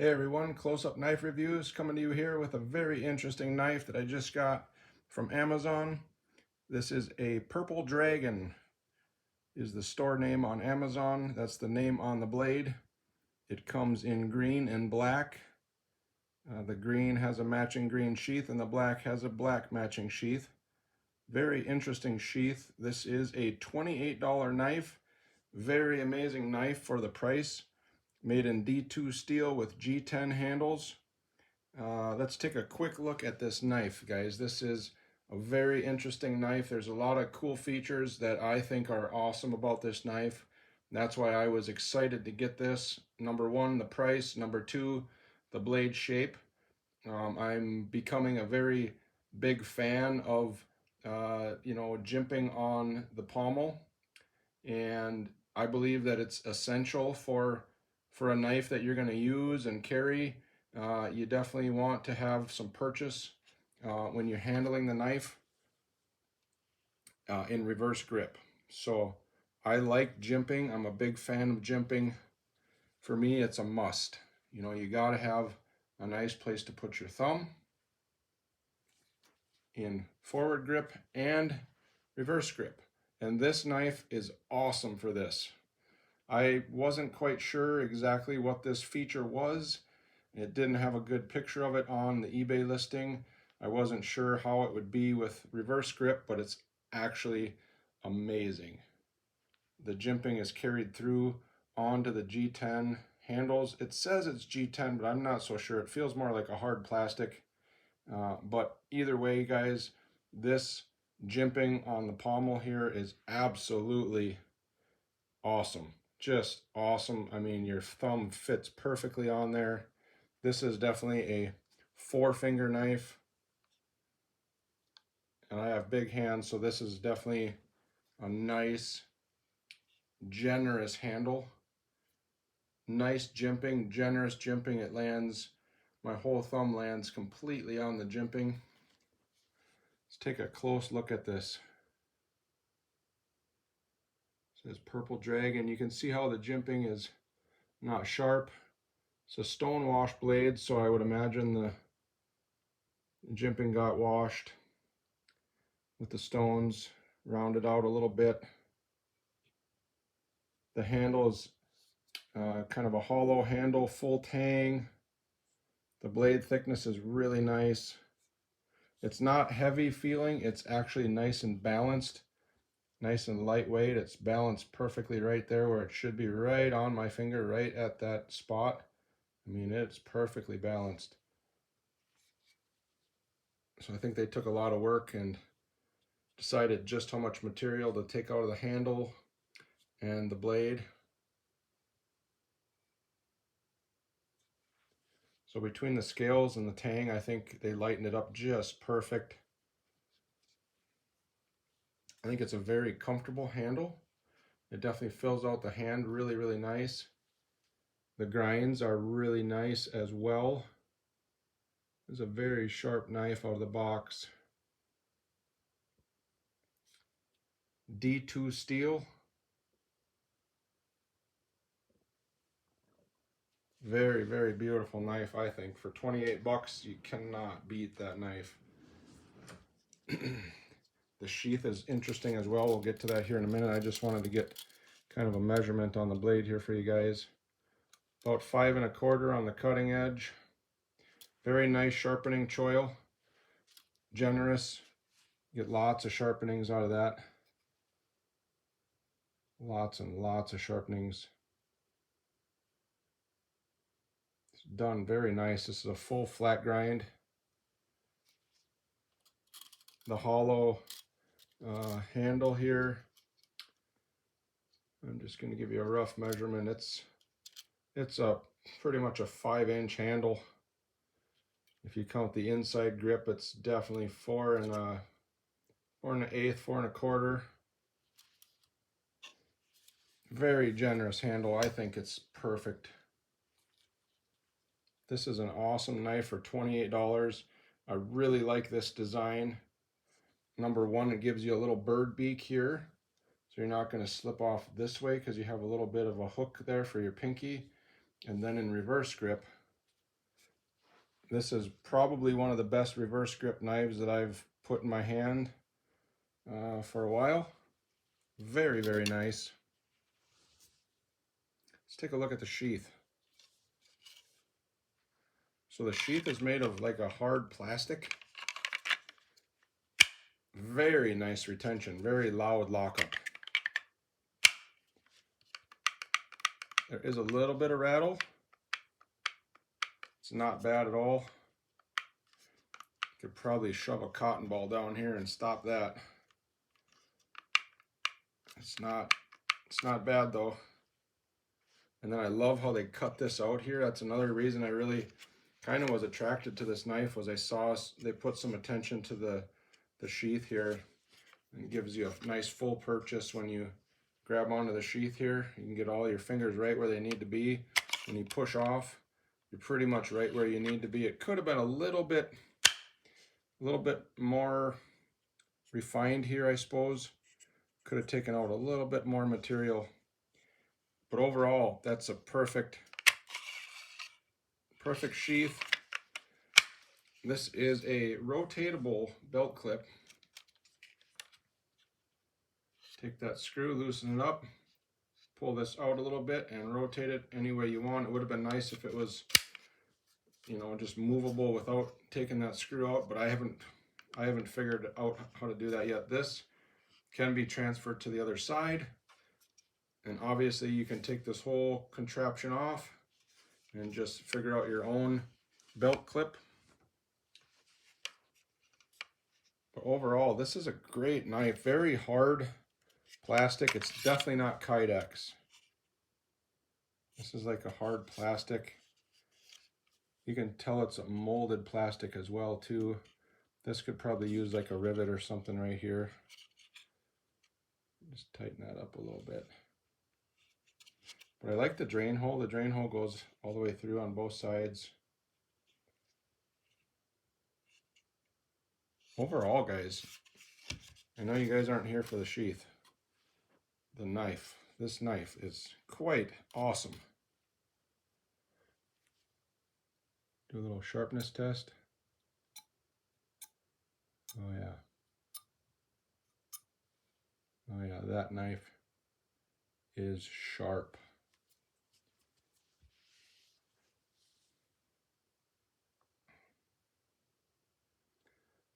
Hey everyone, Close-Up Knife Reviews coming to you here with a very interesting knife that I just got from Amazon. This is a Purple Dragon, is the store name on Amazon. That's the name on the blade. It comes in green and black. The green has a matching green sheath and the black has a black matching sheath. Very interesting sheath. This is a $28 knife. Very amazing knife for the price. Made in D2 steel with G10 handles. Let's take a quick look at this knife, guys. This is a very interesting knife. There's a lot of cool features that I think are awesome about this knife. That's why I was excited to get this. Number one, the price. Number two, the blade shape. I'm becoming a very big fan of, jimping on the pommel, and I believe that it's essential for a knife that you're going to use and carry. You definitely want to have some purchase when you're handling the knife in reverse grip. So I like jimping. I'm a big fan of jimping. For me, it's a must. You know, you got to have a nice place to put your thumb in forward grip and reverse grip. And this knife is awesome for this. I wasn't quite sure exactly what this feature was. It didn't have a good picture of it on the eBay listing. I wasn't sure how it would be with reverse grip, but it's actually amazing. The jimping is carried through onto the G10 handles. It says it's G10, but I'm not so sure. It feels more like a hard plastic. But either way, guys, this jimping on the pommel here is absolutely awesome. Just awesome. I mean, your thumb fits perfectly on there. This is definitely a 4-finger knife. And I have big hands, so this is definitely a nice, generous handle. Nice jimping, generous jimping. It lands, my whole thumb lands completely on the jimping. Let's take a close look at this. It says Purple Dragon. You can see how the jimping is not sharp. It's a stone wash blade, so I would imagine the jimping got washed with the stones, rounded out a little bit. The handle is kind of a hollow handle, full tang. The blade thickness is really nice. It's not heavy feeling, it's actually nice and balanced, nice and lightweight. It's balanced perfectly right there where it should be, right on my finger, right at that spot. I mean, it's perfectly balanced. So I think they took a lot of work and decided just how much material to take out of the handle and the blade. So between the scales and the tang, I think they lightened it up just perfect. I think it's a very comfortable handle. It definitely fills out the hand really, really nice. The grinds are really nice as well. It's a very sharp knife out of the box. D2 steel. Very, very beautiful knife, I think. For 28 bucks, you cannot beat that knife. The sheath is interesting as well. We'll get to that here in a minute. I just wanted to get kind of a measurement on the blade here for you guys. About 5 1/4 on the cutting edge. Very nice sharpening choil. Generous. Get lots of sharpenings out of that. Lots and lots of sharpenings. It's done very nice. This is a full flat grind. The hollow handle here, I'm just going to give you a rough measurement. It's a pretty much a 5-inch handle. If you count the inside grip, it's definitely 4 1/8, 4 1/4. Very generous handle. I think it's perfect. This is an awesome knife for $28. I really like this design. Number one, it gives you a little bird beak here, so you're not going to slip off this way because you have a little bit of a hook there for your pinky. And then in reverse grip, This is probably one of the best reverse grip knives that I've put in my hand for a while. Very, very nice. Let's take a look at the sheath. So the sheath is made of like a hard plastic. Very nice retention, very loud lockup. There is a little bit of rattle. It's not bad at all. Could probably shove a cotton ball down here and stop that. It's not bad though. And then I love how they cut this out here. That's another reason I really kind of was attracted to this knife, was I saw they put some attention to the sheath here, and it gives you a nice full purchase when you grab onto the sheath here. You can get all your fingers right where they need to be. When you push off, you're pretty much right where you need to be. It could have been a little bit more refined here, I suppose. Could have taken out a little bit more material. But overall, that's a perfect sheath. This is a rotatable belt clip. Take that screw, loosen it up, pull this out a little bit and rotate it any way you want. It would have been nice if it was, you know, just movable without taking that screw out, but I haven't figured out how to do that yet. This can be transferred to the other side. And obviously you can take this whole contraption off and just figure out your own belt clip. But overall, this is a great knife. Very hard plastic. It's definitely not Kydex. This is like a hard plastic. You can tell it's a molded plastic as well too. This could probably use like a rivet or something right here. Just tighten that up a little bit. But I like the drain hole. The drain hole goes all the way through on both sides. Overall, guys, I know you guys aren't here for the sheath. The knife. This knife is quite awesome. Do a little sharpness test. Oh yeah. Oh yeah, that knife is sharp.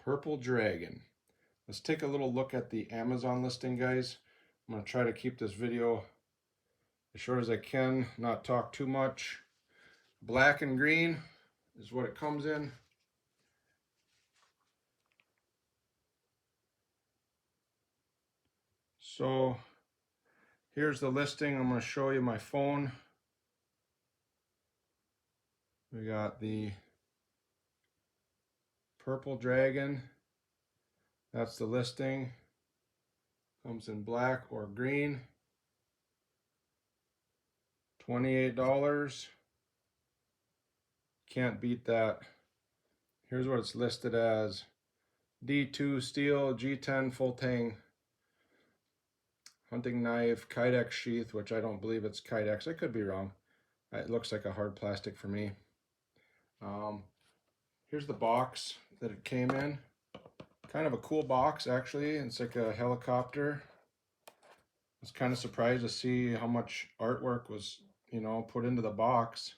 Purple Dragon. Let's take a little look at the Amazon listing, guys. I'm going to try to keep this video as short as I can, not talk too much. Black and green is what it comes in. So here's the listing. I'm going to show you my phone. We got the Purple Dragon. That's the listing. Comes in black or green. $28. Can't beat that. Here's what it's listed as. D2 steel, G10 full tang hunting knife, Kydex sheath, which I don't believe it's Kydex. I could be wrong. It looks like a hard plastic for me. Here's the box that it came in. Kind of a cool box, actually. It's like a helicopter. I was kind of surprised to see how much artwork was, you know, put into the box.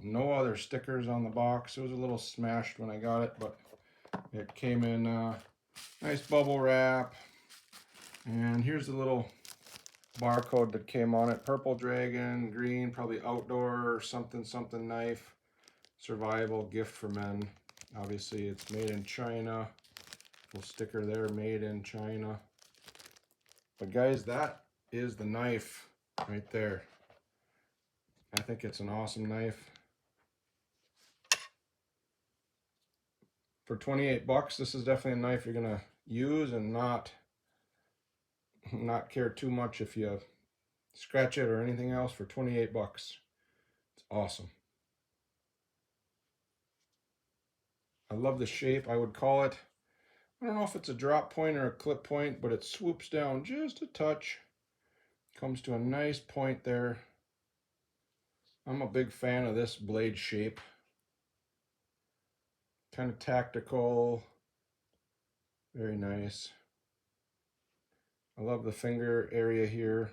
No other stickers on the box. It was a little smashed when I got it, but it came in nice bubble wrap. And here's the little barcode that came on it. Purple Dragon, green, probably outdoor or something knife. Survival gift for men. Obviously it's made in China. Little sticker there, made in China. But guys, that is the knife right there. I think it's an awesome knife. For 28 bucks, this is definitely a knife you're gonna use and not care too much if you scratch it or anything else. For 28 bucks. It's awesome. I love the shape. I would call it, I don't know if it's a drop point or a clip point, but it swoops down just a touch. Comes to a nice point there. I'm a big fan of this blade shape. kind of tactical, very nice. I love the finger area here.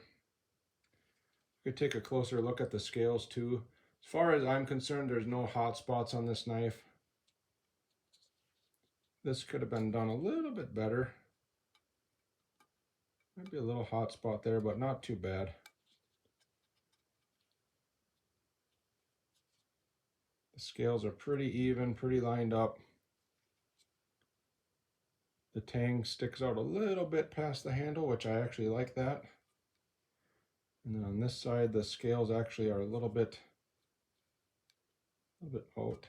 You could take a closer look at the scales too. As far as I'm concerned, there's no hot spots on this knife. This could have been done a little bit better. Might be a little hot spot there, but not too bad. The scales are pretty even, pretty lined up. The tang sticks out a little bit past the handle, which I actually like that. And then on this side, the scales actually are a little bit out.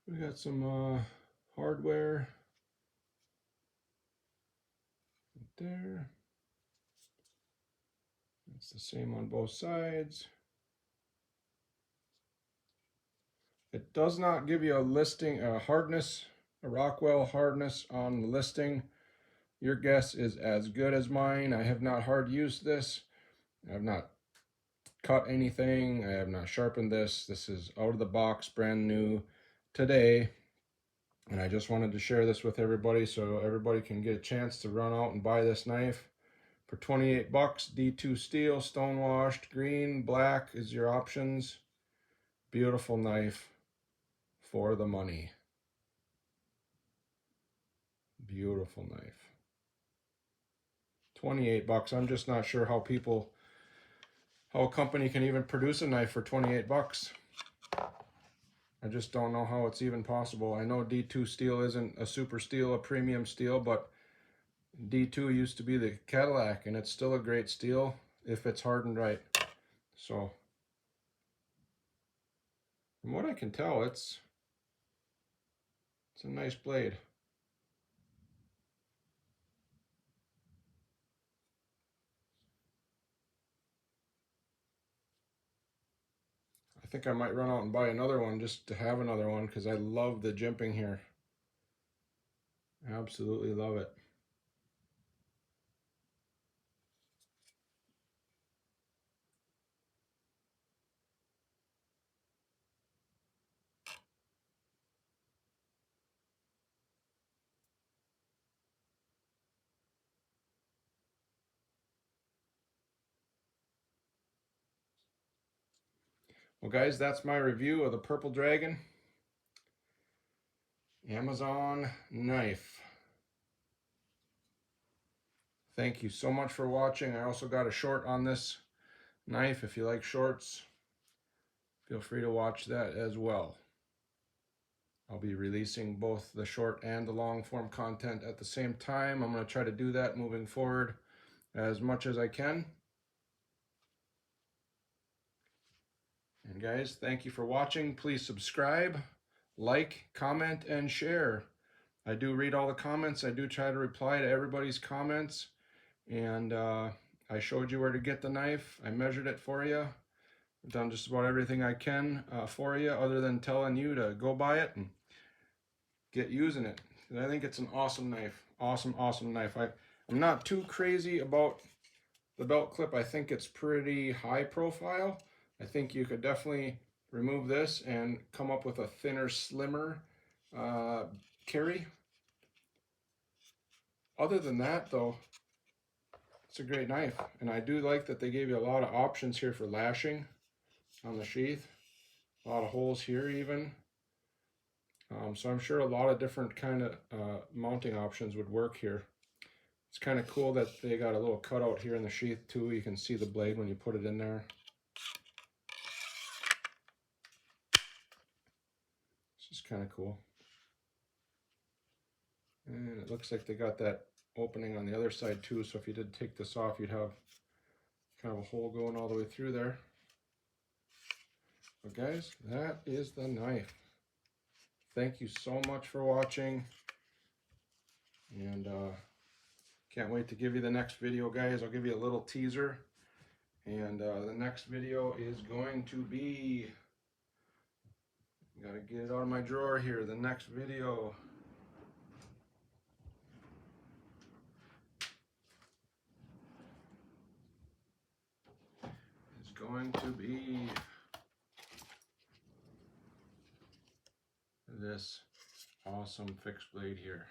We got some hardware right there. It's the same on both sides. It does not give you a listing, a hardness, a Rockwell hardness on the listing. Your guess is as good as mine. I have not hard used this. I have not cut anything. I have not sharpened this. This is out of the box, brand new today. And I just wanted to share this with everybody so everybody can get a chance to run out and buy this knife for 28 bucks. D2 steel, stone washed, green, black is your options. Beautiful knife for the money. Beautiful knife. 28 bucks. I'm just not sure how a company can even produce a knife for 28 bucks. I just don't know how it's even possible. I know D2 steel isn't a super steel, a premium steel, but D2 used to be the Cadillac, and it's still a great steel if it's hardened right. So, from what I can tell, it's a nice blade. I think I might run out and buy another one just to have another one because I love the gimping here. Absolutely love it. Well, guys, that's my review of the Purple Dragon Amazon knife. Thank you so much for watching. I also got a short on this knife. If you like shorts, feel free to watch that as well. I'll be releasing both the short and the long form content at the same time. I'm going to try to do that moving forward as much as I can. And guys, thank you for watching. Please subscribe, like, comment, and share. I do read all the comments. I do try to reply to everybody's comments. And I showed you where to get the knife. I measured it for you. I've done just about everything I can for you other than telling you to go buy it and get using it. I think it's an awesome knife. Awesome, awesome knife. I'm not too crazy about the belt clip. I think it's pretty high profile. I think you could definitely remove this and come up with a thinner, slimmer carry. Other than that, though, it's a great knife. And I do like that they gave you a lot of options here for lashing on the sheath. A lot of holes here even. So I'm sure a lot of different kind of mounting options would work here. It's kind of cool that they got a little cutout here in the sheath too. You can see the blade when you put it in there. It's just kind of cool. And it looks like they got that opening on the other side too. So if you did take this off, you'd have kind of a hole going all the way through there. But guys, that is the knife. Thank you so much for watching. And can't wait to give you the next video, guys. I'll give you a little teaser. And the next video is going to be, gotta get it out of my drawer here. The next video is going to be this awesome fixed blade here.